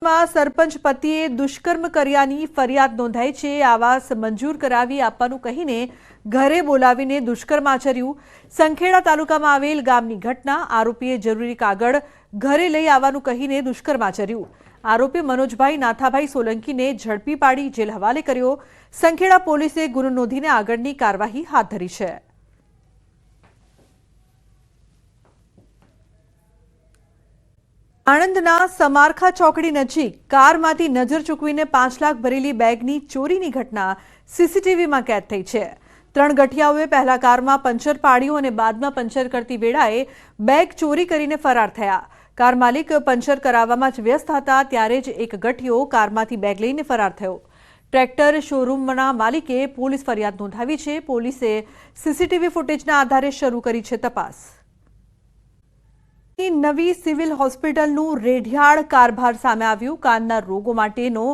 માં સરપંચ પતિએ દુષ્કર્મ કર્યાની ફરિયાદ નોંધાઈ છે। આવાસ મંજૂર કરાવી આપવાનું કહીને ઘરે બોલાવીને દુષ્કર્મ આચર્યું। સંખેડા તાલુકામાં આવેલ ગામની ઘટના। આરોપીએ જરૂરી કાગળ ઘરે લઈ આવવાનું કહીને દુષ્કર્મ આચર્યું। આરોપી મનોજભાઈ નાથાભાઈ સોલંકીને ઝડપી પાડી જેલ હવાલે કર્યો। સંખેડા પોલીસે ગુનો નોંધીને આગળની કાર્યવાહી હાથ ધરી છે। આણંદના સમારખા ચોકડી નજીક કારમાંથી નજર ચૂકવીને 5 લાખ ભરેલી બેગની ચોરીની ઘટના સીસીટીવીમાં કેદ થઈ છે। 3 ગઠિયાઓએ પહેલા કારમાં પંચર પાડ્યું અને બાદમાં પંચર કરતી વેળાએ બેગ ચોરી કરીને ફરાર થયા। કાર માલિક પંચર કરાવવામાં જ વ્યસ્ત હતા ત્યારે જ એક ગઠિયો કારમાંથી બેગ લઈને ફરાર થયો। ટ્રેક્ટર શોરૂમના માલિકે પોલીસ ફરિયાદ નોંધાવી છે। પોલીસે સીસીટીવી ફૂટેજના આધારે શરૂ કરી છે તપાસ। નવી સિવિલ હોસ્પિટલનું રેઢિયાળ કારભાર સામે આવ્યું। કાનના રોગો માટેનો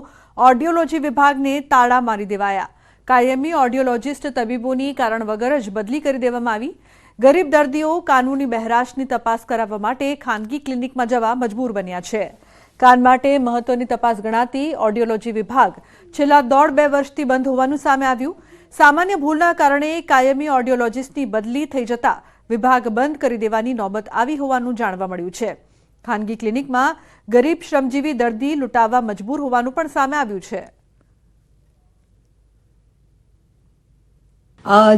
ઓડિયોલોજી વિભાગને તાળા મારી દેવાયા। કાયમી ઓડિયોલોજિસ્ટ તબીબોની કારણ વગર જ બદલી કરી દેવામાં આવી। ગરીબ દર્દીઓ કાનૂની બહેરાશની તપાસ કરાવવા માટે ખાનગી ક્લિનિકમાં જવા મજબૂર બન્યા છે। કાન માટે મહત્વની તપાસ ગણાતી ઓડિયોલોજી વિભાગ છેલ્લા 1.5-2 વર્ષથી બંધ હોવાનું સામે આવ્યું। સામાન્ય ભૂલના કારણે કાયમી ઓડિયોલોજિસ્ટની બદલી થઈ જતા વિભાગ બંધ કરી દેવાની નોબત આવી હોવાનું જાણવા મળ્યું છે। ખાનગી ક્લિનિકમાં ગરીબ શ્રમજીવી દર્દી લૂંટાવવા મજબૂર હોવાનું પણ સામે આવ્યું છે।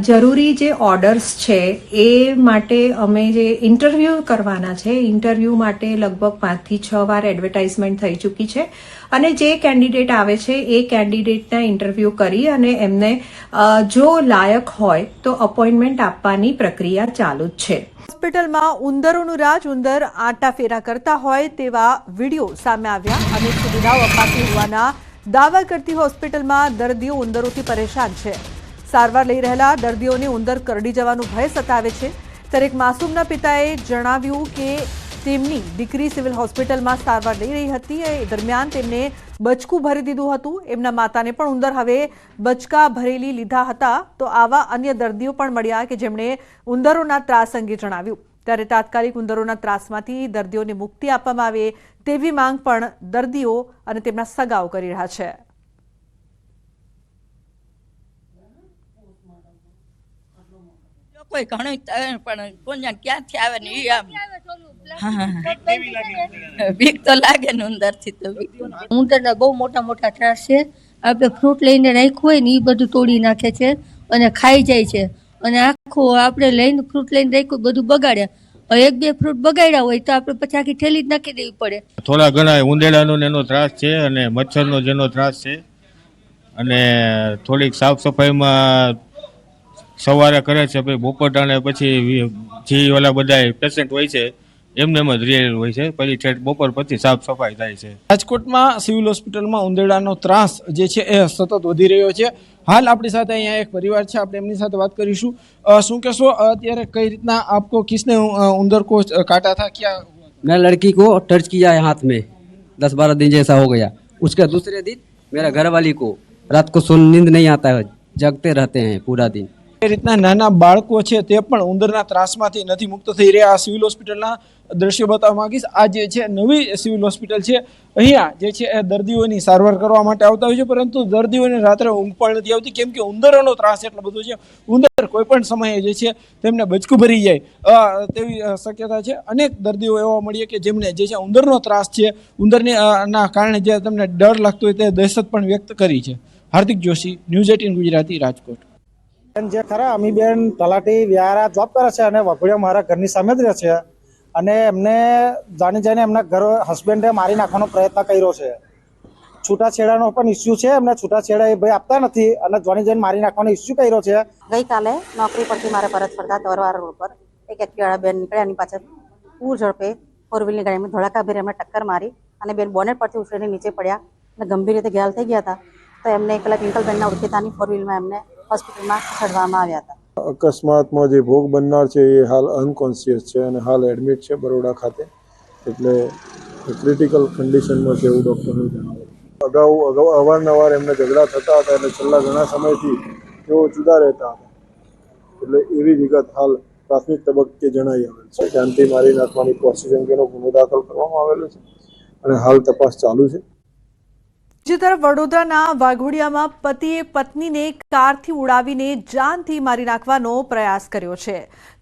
જરૂરી જે ઓર્ડર્સ છે એ માટે અમે જે ઇન્ટરવ્યૂ કરવાના છે, ઇન્ટરવ્યૂ માટે લગભગ 5 થી 6 વાર એડવર્ટાઇઝમેન્ટ થઈ ચૂકી છે અને જે કેન્ડિડેટ આવે છે એ કેન્ડિડેટના ઇન્ટરવ્યૂ કરી અને એમને જો લાયક હોય તો અપોઇન્ટમેન્ટ આપવાની પ્રક્રિયા ચાલુ જ છે। હોસ્પિટલમાં ઉંદરોનું રાજ, ઉંદર આંટાફેરા કરતા હોય તેવા વિડીયો સામે આવ્યા। અનેક સુવિધાઓ અપાતી હોવાના દાવા કરતી હોસ્પિટલમાં દર્દીઓ ઉંદરોથી પરેશાન છે। સારવાર લઈ રહેલા દર્દીઓને ઉંદર કરડી જવાનો ભય સતાવે છે। ત્યારે એક માસૂમના પિતાએ જણાવ્યું કે તેમની દીકરી સિવિલ હોસ્પિટલમાં સારવાર લઈ રહી હતી। એ દરમિયાન તેમને બચકું ભરી દીધું હતું। એમના માતાને પણ ઉંદર હવે બચકા ભરેલી લીધા હતા। તો આવા અન્ય દર્દીઓ પણ મળ્યા કે જેમણે ઉંદરોના ત્રાસ અંગે જણાવ્યું। ત્યારે તાત્કાલિક ઉંદરોના ત્રાસમાંથી દર્દીઓને મુક્તિ આપવામાં આવે તેવી માંગ પણ દર્દીઓ અને તેમના સગાઓ કરી રહ્યા છે। કોઈ ઘણું પણ કોણ ક્યાંથી આવે ને એ આમ બીક તો લાગે ને ઉંદરથી। તો ઉંદરના બહુ મોટા મોટા ત્રાસ છે। આપણે ફ્રૂટ લઈને રાખ્યું હોય ને એ બધું તોડી નાખે છે અને ખાઈ જાય છે અને આખું આપણે લઈને ફ્રૂટ લઈને રાખ્યું બધું બગાડ્યા। 1-2 ફ્રૂટ બગાડ્યા હોય તો આપણે પછી આખી થેલી જ નાખી દેવી પડે। થોડા ઘણા ઉંદેડાનો એનો ત્રાસ છે અને મચ્છરનો જેનો ત્રાસ છે અને થોડીક સાફ સફાઈમાં સવારે કરે છે, પછી બપોર ટાણે પછી જે ઓલા બધા પેશન્ટ હોય છે એમને એમ જ રિયલ હોય છે, પછી ઠેઠ બપોર પછી સાફ સફાઈ થાય છે। રાજકોટમાં સિવિલ હોસ્પિટલમાં ઉંદરડાનો ત્રાસ જે છે એ સતત વધી રહ્યો છે। હાલ આપણી સાથે અહીંયા એક પરિવાર છે, આપણે એમની સાથે વાત કરીશું। શું કહેશો અત્યારે કઈ રીતના આપકો કિસને ઉંદર કો કાटा था क्या? मैं लड़की को टच किया है हाथ में, 10-12 दिन जैसा हो गया। उसके दूसरे दिन मेरा घर वाली को रात को नींद नहीं आता है, जगते रहते हैं पूरा दिन। એ રીતના નાના બાળકો છે તે પણ ઉંદરના ત્રાસમાંથી નથી મુક્ત થઈ રહ્યા। આ સિવિલ હોસ્પિટલના દ્રશ્યો બતાવવા માંગીશ। આ જે છે નવી સિવિલ હોસ્પિટલ છે, અહીંયા જે છે એ દર્દીઓની સારવાર કરવા માટે આવતા હોય છે, પરંતુ દર્દીઓને રાત્રે ઊંઘ પણ નથી આવતી કેમ કે ઉંદરોનો ત્રાસ એટલો બધો છે। ઉંદર કોઈ પણ સમયે જે છે તેમને બચકું ભરી જાય તેવી શક્યતા છે। અનેક દર્દીઓ એવા મળીએ કે જેમને જે છે ઉંદરનો ત્રાસ છે, ઉંદરની ના કારણે જે તેમને ડર લાગતો હોય તે દહેશત પણ વ્યક્ત કરી છે। હાર્દિક જોશી, ન્યૂઝ 18 ગુજરાતી, રાજકોટ। જે ખરા અમીબેન તલાટી વ્યારા જોબ કરે છે અને વઘોડિયા મારા ઘરની સામે જ રહે છે અને એમને જાણી જઈને એમના ઘર હસબન્ડે મારી નાખવાનો પ્રયત્ન કર્યો છે। છૂટાછેડાનો પણ ઇસ્યુ છે, એમને છૂટાછેડા એ ભાઈ આપતા નથી અને જાણી જઈને મારી નાખવાનો ઇસ્યુ કર્યો છે। ગઈકાલે નોકરી પરથી મારે પરત ફરતા દરવાર રોડ પર એક એક્ટિવાળા બેન નીકળ્યા, એની પાછળ પૂર ઝડપે 4-વ્હીલની ગાડીમાં ધોળાકાભેર એમને ટક્કર મારી અને બેન બોનેટ પરથી ઉછળીને નીચે પડ્યા અને ગંભીર રીતે ઘાયલ થઈ ગયા હતા। તો એમને એકલા પિંકલબેનના ઓળખીતાની 4-વ્હીલમાં એમને હોસ્પિટલમાં ખસેડવામાં આવ્યા હતા। અકસ્માતમાં જે ભોગ બનનાર છે એ હાલ અનકોન્શિયસ છે અને હાલ એડમિટ છે બરોડા ખાતે, એટલે ક્રિટિકલ કન્ડિશનમાં છે એવું ડૉક્ટરનું જણાવ્યું। અગાઉ અવારનવાર એમને ઝઘડા થતા હતા એટલે છેલ્લા ઘણા સમયથી તેઓ જુદા રહેતા હતા, એટલે એવી વિગત હાલ પ્રાથમિક તબક્કે જણાઈ આવેલ છે। જાનથી મારી નાખવાની કોશિશ અંગેનો ગુનો દાખલ કરવામાં આવેલો છે અને હાલ તપાસ ચાલુ છે। બીજી તરફ વડોદરાના વાઘોડિયામાં પતિએ પત્નીને કારથી ઉડાવીને જાનથી મારી નાખવાનો પ્રયાસ કર્યો છે.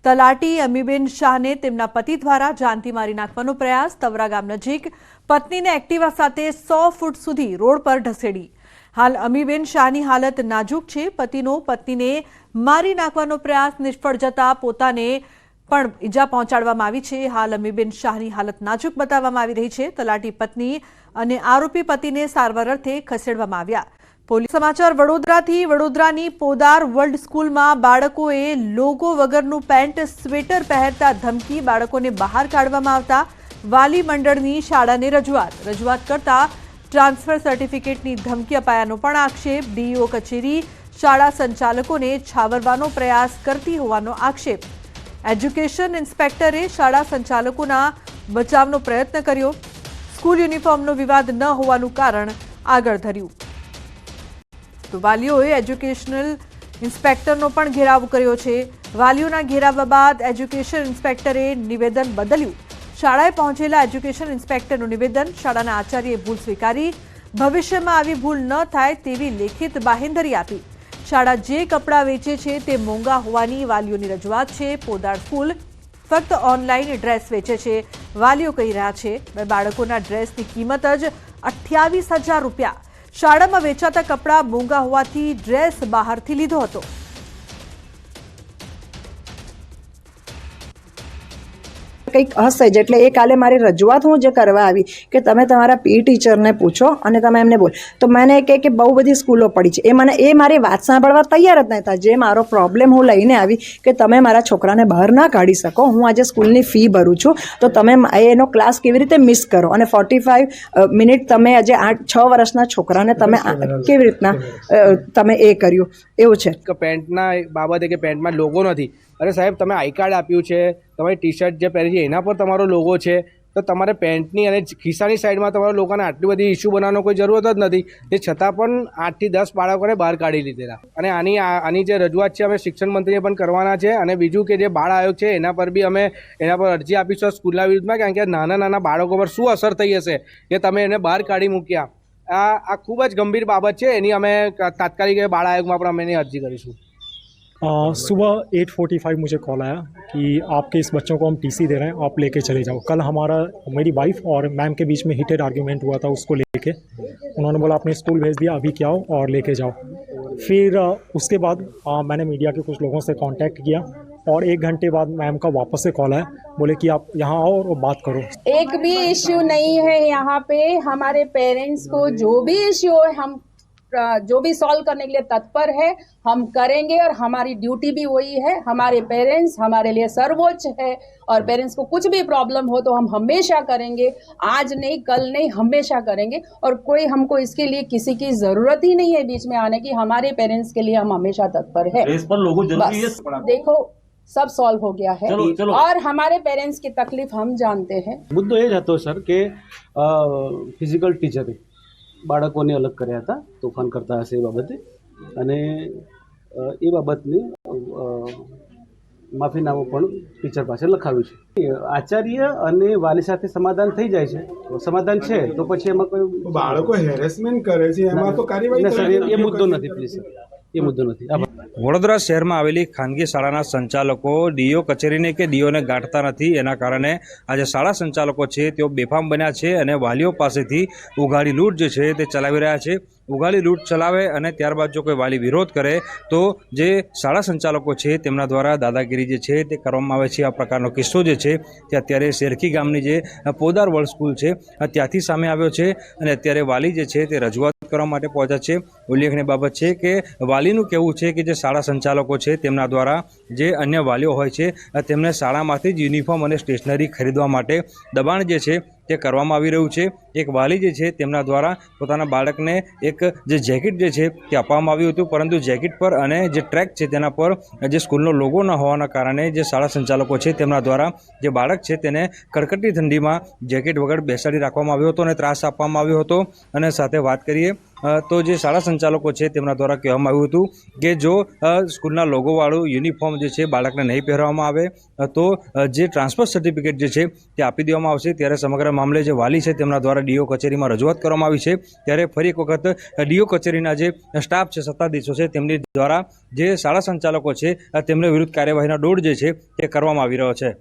તલાટી અમીબેન શાહને તેમના પતિ દ્વારા જાનથી મારી નાખવાનો પ્રયાસ. તવરા ગામ નજીક પત્નીને એક્ટિવા સાથે 100 ફૂટ સુધી રોડ પર ઢસેડી. હાલ અમીબેન શાહની હાલત નાજુક છે. પતિનો પત્નીને મારી નાખવાનો પ્રયાસ નિષ્ફળ જતા પોતાને પણ ઈજા પહોંચાડવામાં આવી છે. હાલ અમીબેન શાહની હાલત નાજુક બતાવવામાં આવી રહી છે. તલાટી પત્ની અને આરોપી પતિને સારવાર અર્થે ખસેડવામાં આવ્યા. પોલીસ સમાચાર વડોદરાથી. વડોદરાની પોદાર વર્લ્ડ સ્કૂલમાં બાળકોએ લોગો વગરનું પેન્ટ સ્વેટર પહેરતા ધમકી બાળકોને બહાર કાઢવામાં આવતા વાલી મંડળની શાળાને રજૂઆત કરતા ટ્રાન્સફર સર્ટિફિકેટની ધમકી અપાયાનો પણ આક્ષેપ. ડીઈઓ કચેરી શાળા સંચાલકોને છાવરવાનો પ્રયાસ કરતી હોવાનો આક્ષેપ. એજ્યુકેશન ઇન્સ્પેક્ટરે શાળા સંચાલકોના બચાવનો પ્રયત્ન કર્યો. સ્કૂલ યુનિફોર્મનો વિવાદ ન હોવાનું કારણ આગળ ધર્યું. તો વાલીઓએ એજ્યુકેશનલ ઇન્સ્પેક્ટરનો પણ ઘેરાવ કર્યો છે. વાલીઓના ઘેરાવા બાદ એજ્યુકેશન ઇન્સ્પેક્ટરે નિવેદન બદલ્યું. શાળાએ પહોંચેલા એજ્યુકેશન ઇન્સ્પેક્ટરનું નિવેદન. શાળાના આચાર્યએ ભૂલ સ્વીકારી ભવિષ્યમાં આવી ભૂલ ન થાય તેવી લેખિત બાહેંધરી આપી. શાળા જે કપડાં વેચે છે તે મોંઘા હોવાની વાલીઓની રજૂઆત છે. પોદાર સ્કૂલ ફક્ત ઓનલાઈન ડ્રેસ વેચે છે. વાલીઓ કહી રહ્યા છે બાળકોના ડ્રેસની કિંમત જ 28,000 રૂપિયા. શાળામાં વેચાતા કપડાં મોંઘા હોવાથી ડ્રેસ બહારથી લીધો હતો. કંઈક હશે જ એટલે એ કાલે મારી રજૂઆત હું જે કરવા આવી કે તમે તમારા પી ટીચરને પૂછો અને તમે એમને બોલ તો મને કહે કે બહુ બધી સ્કૂલો પડી છે. એ મારી વાત સાંભળવા તૈયાર જ નહોતા. જે મારો પ્રોબ્લેમ હું લઈને આવી કે તમે મારા છોકરાને બહાર ના કાઢી શકો, હું આજે સ્કૂલની ફી ભરું છું તો તમે એનો ક્લાસ કેવી રીતે મિસ કરો અને 45 મિનિટ તમે આજે 6 વર્ષના છોકરાને તમે કેવી રીતના તમે એ કર્યું એવું છે. પેન્ટના બાબતે કે પેન્ટમાં લોગો નથી. અરે સાહેબ, તમે આઈ કાર્ડ આપ્યું છે, તમારી ટી શર્ટ જે પહેરી છે એના પર તમારો લોગો છે, તો તમારે પેન્ટની અને ખિસ્સાની સાઈડમાં તમારા લોકોને આટલી બધી ઇસ્યુ બનાવવાનો કોઈ જરૂરત જ નથી. તે છતાં પણ 8 થી 10 બાળકોને બહાર કાઢી લીધેલા. અને આની જે રજૂઆત છે અમે શિક્ષણ મંત્રીને પણ કરવાના છે. અને બીજું કે જે બાળ આયોગ છે એના પર બી અમે એના પર અરજી આપીશું સ્કૂલના વિરુદ્ધમાં, કારણ કે નાના બાળકો પર શું અસર થઈ હશે કે તમે એને બહાર કાઢી મૂક્યા. આ ખૂબ જ ગંભીર બાબત છે. એની અમે તાત્કાલિક બાળ આયોગમાં પણ અમે એની અરજી કરીશું. सुबह 8:45 मुझे कॉल आया कि आपके इस बच्चों को हम टीसी दे रहे हैं, आप लेके चले जाओ. कल मेरी वाइफ और मैम के बीच में हीटेड आर्ग्यूमेंट हुआ था उसको लेके. उन्होंने बोला आपने स्कूल भेज दिया, अभी क्या आओ और लेके जाओ. फिर उसके बाद मैंने मीडिया के कुछ लोगों से कांटेक्ट किया और 1 घंटे बाद मैम का वापस से कॉल आया. बोले कि आप यहाँ आओ और बात करो. एक भी इश्यू नहीं है यहाँ पे. हमारे पेरेंट्स को जो भी इश्यू है हम जो भी सॉल्व करने के लिए तत्पर है, हम करेंगे और हमारी ड्यूटी भी वही है. हमारे पेरेंट्स हमारे लिए सर्वोच्च है और पेरेंट्स को कुछ भी प्रॉब्लम हो तो हम हमेशा करेंगे. आज नहीं, कल नहीं, हमेशा करेंगे. और कोई हमको इसके लिए किसी की जरूरत ही नहीं है बीच में आने की. हमारे पेरेंट्स के लिए हम हमेशा तत्पर है. देखो सब सॉल्व हो गया है. चलो. और हमारे पेरेंट्स की तकलीफ हम जानते हैं. મુદ્દો એ જ હતો સર કે ફિઝિકલ ટીચરે બાળકોને અલગ કર્યા હતા તોફાન કરતા હશે એ બાબતે, અને એ બાબતને માફીનામું પણ ટીચર પાસે લખાવ્યું છે. આચાર્ય અને વાલી સાથે સમાધાન થઈ જાય છે, સમાધાન છે તો પછી એમાં કોઈ બાળકો હેરેસમેન્ટ કરે છે એમાં તો કાર્યવાહી એ મુદ્દો નથી પ્લીઝ સર, એ મુદ્દો નથી. વડોદરા શહેરમાં આવેલી ખાનગી શાળાના સંચાલકો ડીઓ કચેરીને કે ડીઓને ગાંઠતા નથી. એના કારણે આજે શાળા સંચાલકો છે તેઓ બેફામ બન્યા છે અને વાલીઓ પાસેથી ઉઘાડી લૂંટ જે છે તે ચલાવી રહ્યા છે. ઉઘાડી લૂંટ ચલાવે અને ત્યારબાદ જો કોઈ વાલી વિરોધ કરે તો જે શાળા સંચાલકો છે તેમના દ્વારા દાદાગીરી જે છે તે કરવામાં આવે છે. આ પ્રકારનો કિસ્સો જે છે તે અત્યારે શેરખી ગામની જે પોદાર વર્લ્ડ સ્કૂલ છે ત્યાંથી સામે આવ્યો છે અને અત્યારે વાલી જે છે તે રજૂઆત કરવા માટે પહોંચ્યા છે. ઉલ્લેખનીય બાબત છે કે વાલીનું કહેવું છે કે જે શાળા સંચાલકો છે તેમના દ્વારા જે અન્ય વાલીઓ હોય છે તેમને શાળામાંથી જ યુનિફોર્મ અને સ્ટેશનરી ખરીદવા માટે દબાણ જે છે તે કરવામાં આવી રહ્યું છે. એક વાલી જે છે તેમના દ્વારા પોતાના બાળકને એક જે જેકેટ જે છે તે આપવામાં આવ્યું હતું, પરંતુ જેકેટ પર અને જે ટ્રેક છે તેના પર જે સ્કૂલનો લોગો ન હોવાના કારણે જે શાળા સંચાલકો છે તેમના દ્વારા જે બાળક છે તેને કડકડતી ઠંડીમાં જેકેટ વગર બેસાડી રાખવામાં આવ્યો હતો અને ત્રાસ આપવામાં આવ્યો હતો. અને સાથે વાત કરીએ તો જે શાળા સંચાલકો છે તેમના દ્વારા કહેવામાં આવ્યું હતું કે જો સ્કૂલના લોગોવાળું યુનિફોર્મ જે છે બાળકને નહીં પહેરવામાં આવે તો જે ટ્રાન્સફર સર્ટિફિકેટ જે છે તે આપી દેવામાં આવશે। ત્યારે સમગ્ર મામલે જે વાલી છે તેમના દ્વારા ડીઓ કચેરીમાં રજૂઆત કરવામાં આવી છે। ત્યારે ફરી એક વખત ડીઓ કચેરીના જે સ્ટાફ છે, સત્તાધીશો છે, તેમની દ્વારા જે શાળા સંચાલકો છે તેમને વિરુદ્ધ કાર્યવાહીનો દોર જે છે તે કરવામાં આવી રહ્યો છે।